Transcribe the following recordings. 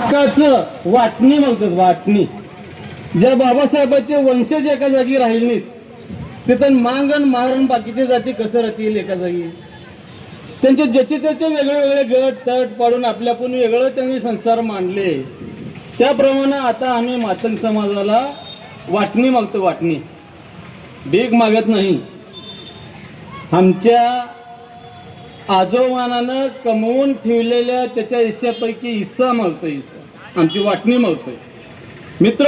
हक्काचं वाटणी मागतात, वाटणी. ज्या बाबासाहेबांचे वंशज एका जागी राहिले नाहीत, तिथं मांगण मारण बाकीच्या जाती कसं राहतील एका जागी. त्यांचे ज्याचे त्याचे वेगळे वेगळे गट तट पाडून आपल्यापून वेगळं त्यांनी संसार मांडले. त्याप्रमाणे आता आम्ही मातंग समाजाला वाटणी मागतो, वाटणी. भीक मागत नाही. आमच्या आजोबानानं कमवून ठेवलेल्या त्याच्या हिस्सापैकी हिस्सा मागतोय, हिस्सा, आमची वाटणी मागतोय. मित्र,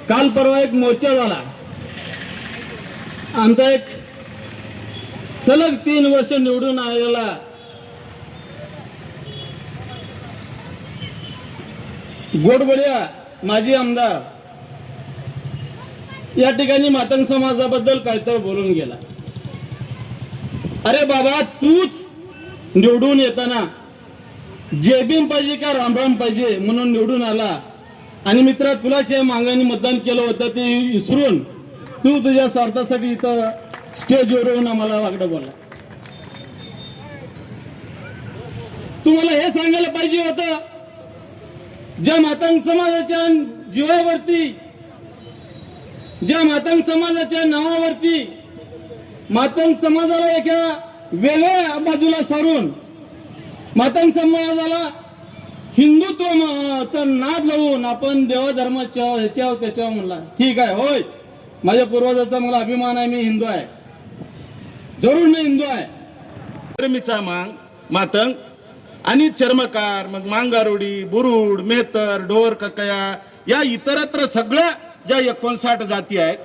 काल परवा एक मोर्चा झाला आमचा. एक सलग 3 वर्ष निवडून आलेला गोडबोड्या माजी आमदार या ठिकाणी मातंग समाजाबद्दल काहीतरी बोलून गेला. अरे बाबा, तूच निवडून येताना जय भीम पाहिजे का रामराम पाहिजे म्हणून निवडून आला, आणि मित्रा तुलाच या मागणी मतदान केलं होतं ते विसरून तू तुझ्या स्वार्थासाठी इथं स्टेजवर येऊन आम्हाला वाकडं बोलला. तुम्हाला हे सांगायला पाहिजे होतं, ज्या मातंग समाजाच्या जीवावरती, ज्या मातंग समाजाच्या नावावरती मातंग समाजाला एका वेगळ्या बाजूला सारून मातंग समाजाला हिंदुत्वाचा नाद लावून आपण देवधर्माच्या ह्याच्यावर त्याच्यावर म्हणला. ठीक आहे, होय, माझ्या पूर्वजाचा मला अभिमान आहे, मी हिंदू आहे, जरूर मी हिंदू आहे. प्रेमीचा मातंग आणि चर्मकार, मग मांगारोडी, बुरुड, मेहतर, ढोर, ककया या इतरत्र सगळ्या ज्या 59 जाती आहेत,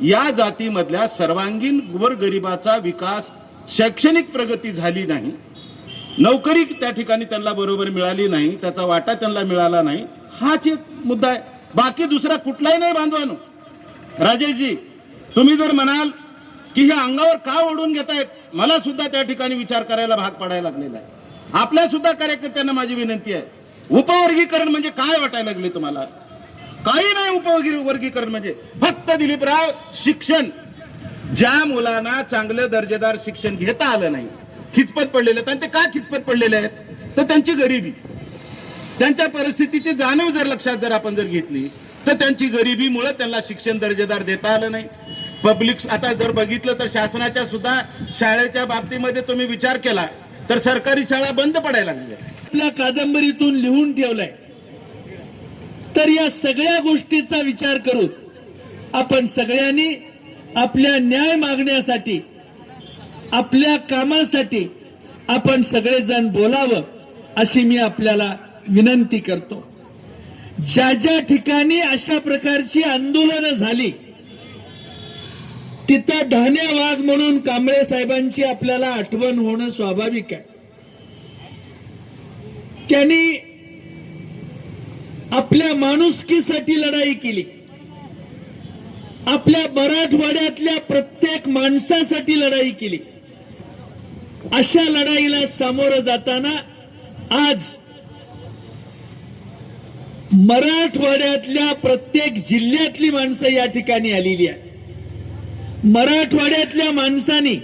या जातीमधल्या सर्वांगीण गोरगरिबाचा विकास, शैक्षणिक प्रगती झाली नाही, नोकरी त्या ठिकाणी त्यांना बरोबर मिळाली नाही, त्याचा वाटा त्यांना मिळाला नाही, हाच एक मुद्दा आहे. बाकी दुसरा कुठलाही नाही बांधवानो. राजेशजी, तुम्ही जर म्हणाल की हे अंगावर का ओढून घेतायत, मला सुद्धा त्या ठिकाणी विचार करायला भाग पडायला लागलेला आहे. आपल्या सुद्धा कार्यकर्त्यांना माझी विनंती आहे, उपवर्गीकरण म्हणजे काय वाटायला लागले तुम्हाला? काही नाही. उपवर्गीकरण म्हणजे फक्त दिलीपराव, शिक्षण, ज्या मुलांना चांगलं दर्जेदार शिक्षण घेता आलं नाही, खिचपत पडलेले आहेत. आणि ते का खिचपत पडलेले आहेत? तर त्यांची गरिबी, त्यांच्या परिस्थितीची जाणीव जर लक्षात जर आपण जर घेतली तर त्यांची गरिबीमुळे त्यांना शिक्षण दर्जेदार देता आलं नाही. पब्लिक आता जर बघितलं तर शासनाच्या सुद्धा शाळेच्या बाबतीमध्ये तुम्ही विचार केला तर सरकारी शाळा बंद पडायला लागल्या. आपल्या कादंबरीतून लिहून ठेवलंय. तर या सगळ्या गोष्टीचा विचार करून आपण सगळ्यांनी आपल्या न्याय मागण्यासाठी, आपल्या कामासाठी आपण सगळेजण बोलावं अशी मी आपल्याला विनंती करतो. ज्या ज्या ठिकाणी अशा प्रकारची आंदोलनं झाली तिथं ढाण्या वाघ म्हणून कांबळे साहेबांची आपल्याला आठवण होणं स्वाभाविक आहे. त्यांनी आपल्या माणुसकीसाठी लढाई केली, आपल्या मराठवाड्यातल्या प्रत्येक माणसासाठी लढाई केली. अशा लढाईला सामोरं जाताना आज मराठवाड्यातल्या प्रत्येक जिल्ह्यातली माणसं या ठिकाणी आलेली आहे. मराठवाड्यातल्या माणसांनी